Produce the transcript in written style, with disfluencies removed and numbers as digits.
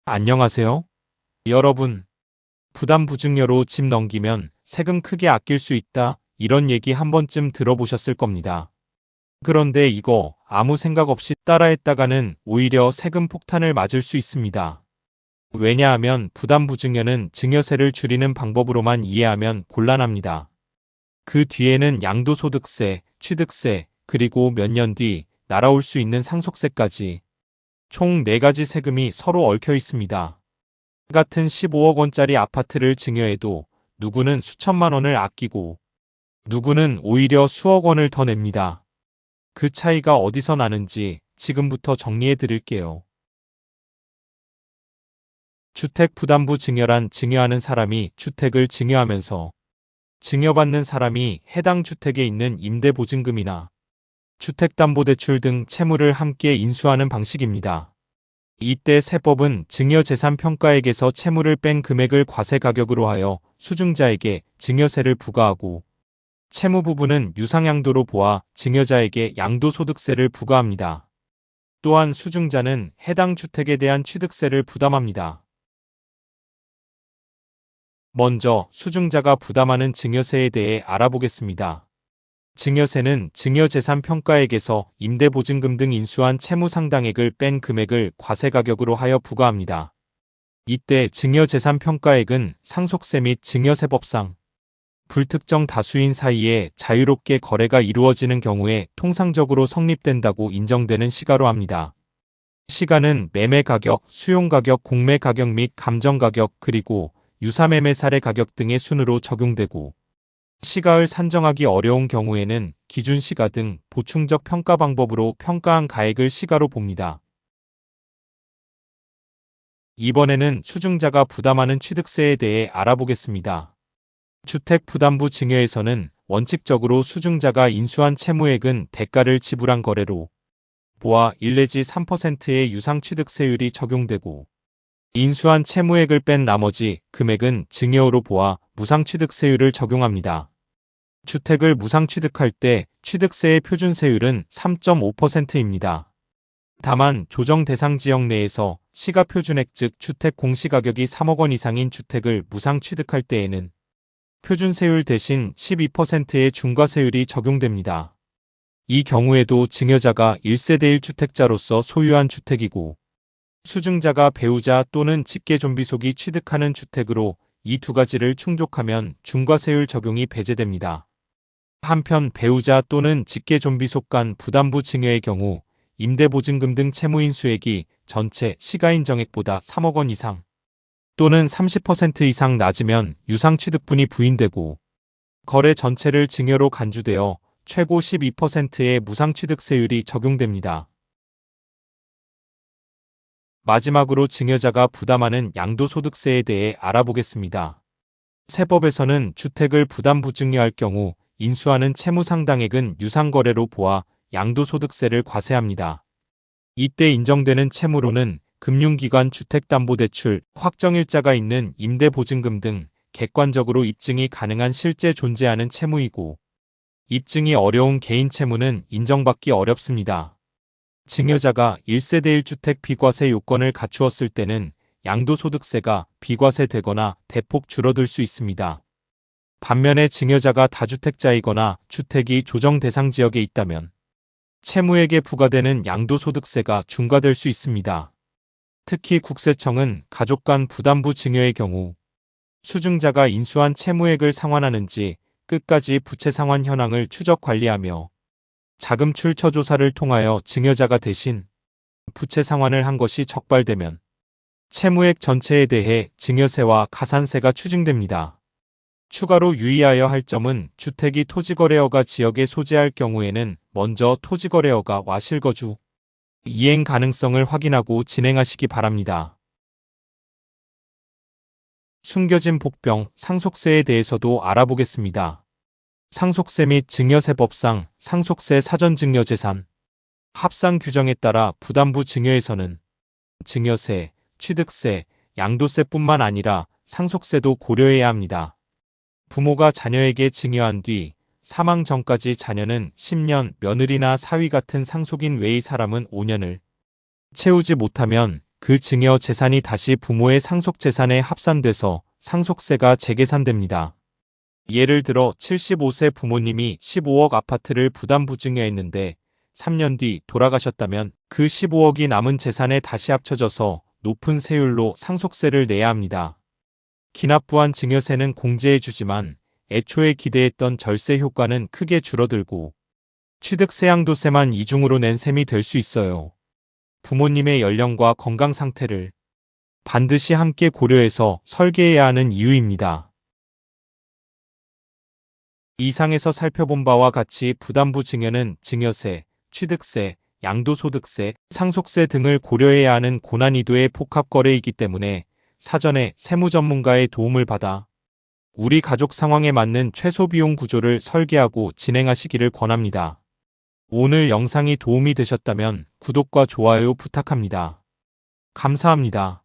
안녕하세요. 여러분, 부담부증여로 집 넘기면 세금 크게 아낄 수 있다. 이런 얘기 한 번쯤 들어보셨을 겁니다. 그런데 이거 아무 생각 없이 따라했다가는 오히려 세금 폭탄을 맞을 수 있습니다. 왜냐하면 부담부증여는 증여세를 줄이는 방법으로만 이해하면 곤란합니다. 그 뒤에는 양도소득세, 취득세, 그리고 몇 년 뒤 날아올 수 있는 상속세까지 총 4가지 세금이 서로 얽혀 있습니다. 같은 15억 원짜리 아파트를 증여해도 누구는 수천만 원을 아끼고 누구는 오히려 수억 원을 더 냅니다. 그 차이가 어디서 나는지 지금부터 정리해 드릴게요. 주택부담부 증여란 증여하는 사람이 주택을 증여하면서 증여받는 사람이 해당 주택에 있는 임대보증금이나 주택담보대출 등 채무를 함께 인수하는 방식입니다. 이때 세법은 증여재산평가액에서 채무를 뺀 금액을 과세가격으로 하여 수증자에게 증여세를 부과하고 채무 부분은 유상양도로 보아 증여자에게 양도소득세를 부과합니다. 또한 수증자는 해당 주택에 대한 취득세를 부담합니다. 먼저 수증자가 부담하는 증여세에 대해 알아보겠습니다. 증여세는 증여재산평가액에서 임대보증금 등 인수한 채무 상당액을 뺀 금액을 과세가격으로 하여 부과합니다. 이때 증여재산평가액은 상속세 및 증여세법상 불특정 다수인 사이에 자유롭게 거래가 이루어지는 경우에 통상적으로 성립된다고 인정되는 시가로 합니다. 시가는 매매가격, 수용가격, 공매가격 및 감정가격 그리고 유사매매 사례 가격 등의 순으로 적용되고 시가를 산정하기 어려운 경우에는 기준시가 등 보충적 평가 방법으로 평가한 가액을 시가로 봅니다. 이번에는 수증자가 부담하는 취득세에 대해 알아보겠습니다. 주택부담부 증여에서는 원칙적으로 수증자가 인수한 채무액은 대가를 지불한 거래로 보아 1 내지 3%의 유상취득세율이 적용되고 인수한 채무액을 뺀 나머지 금액은 증여로 보아 무상취득세율을 적용합니다. 주택을 무상취득할 때 취득세의 표준세율은 3.5%입니다. 다만 조정 대상 지역 내에서 시가표준액 즉 주택 공시가격이 3억 원 이상인 주택을 무상취득할 때에는 표준세율 대신 12%의 중과세율이 적용됩니다. 이 경우에도 증여자가 1세대 1주택자로서 소유한 주택이고 수증자가 배우자 또는 직계존비속이 취득하는 주택으로 이 두 가지를 충족하면 중과세율 적용이 배제됩니다. 한편 배우자 또는 직계존비속 간 부담부 증여의 경우 임대보증금 등 채무인수액이 전체 시가인정액보다 3억 원 이상 또는 30% 이상 낮으면 유상취득분이 부인되고 거래 전체를 증여로 간주되어 최고 12%의 무상취득세율이 적용됩니다. 마지막으로 증여자가 부담하는 양도소득세에 대해 알아보겠습니다. 세법에서는 주택을 부담부증여할 경우 인수하는 채무 상당액은 유상거래로 보아 양도소득세를 과세합니다. 이때 인정되는 채무로는 금융기관 주택담보대출, 확정일자가 있는 임대보증금 등 객관적으로 입증이 가능한 실제 존재하는 채무이고 입증이 어려운 개인 채무는 인정받기 어렵습니다. 증여자가 1세대 1주택 비과세 요건을 갖추었을 때는 양도소득세가 비과세되거나 대폭 줄어들 수 있습니다. 반면에 증여자가 다주택자이거나 주택이 조정 대상 지역에 있다면 채무액에 부과되는 양도소득세가 중과될 수 있습니다. 특히 국세청은 가족 간 부담부 증여의 경우 수증자가 인수한 채무액을 상환하는지 끝까지 부채 상환 현황을 추적 관리하며 자금 출처 조사를 통하여 증여자가 대신 부채 상환을 한 것이 적발되면 채무액 전체에 대해 증여세와 가산세가 추징됩니다. 추가로 유의하여야 할 점은 주택이 토지거래허가 지역에 소재할 경우에는 먼저 토지거래허가와 실거주, 이행 가능성을 확인하고 진행하시기 바랍니다. 숨겨진 복병, 상속세에 대해서도 알아보겠습니다. 상속세 및 증여세법상 상속세 사전증여재산, 합산 규정에 따라 부담부 증여에서는 증여세, 취득세, 양도세뿐만 아니라 상속세도 고려해야 합니다. 부모가 자녀에게 증여한 뒤 사망 전까지 자녀는 10년, 며느리나 사위 같은 상속인 외의 사람은 5년을 채우지 못하면 그 증여 재산이 다시 부모의 상속재산에 합산돼서 상속세가 재계산됩니다. 예를 들어 75세 부모님이 15억 아파트를 부담부증여했는데 3년 뒤 돌아가셨다면 그 15억이 남은 재산에 다시 합쳐져서 높은 세율로 상속세를 내야 합니다. 기납부한 증여세는 공제해주지만 애초에 기대했던 절세 효과는 크게 줄어들고 취득세 양도세만 이중으로 낸 셈이 될 수 있어요. 부모님의 연령과 건강 상태를 반드시 함께 고려해서 설계해야 하는 이유입니다. 이상에서 살펴본 바와 같이 부담부 증여는 증여세, 취득세, 양도소득세, 상속세 등을 고려해야 하는 고난이도의 복합거래이기 때문에 사전에 세무전문가의 도움을 받아 우리 가족 상황에 맞는 최소비용 구조를 설계하고 진행하시기를 권합니다. 오늘 영상이 도움이 되셨다면 구독과 좋아요 부탁합니다. 감사합니다.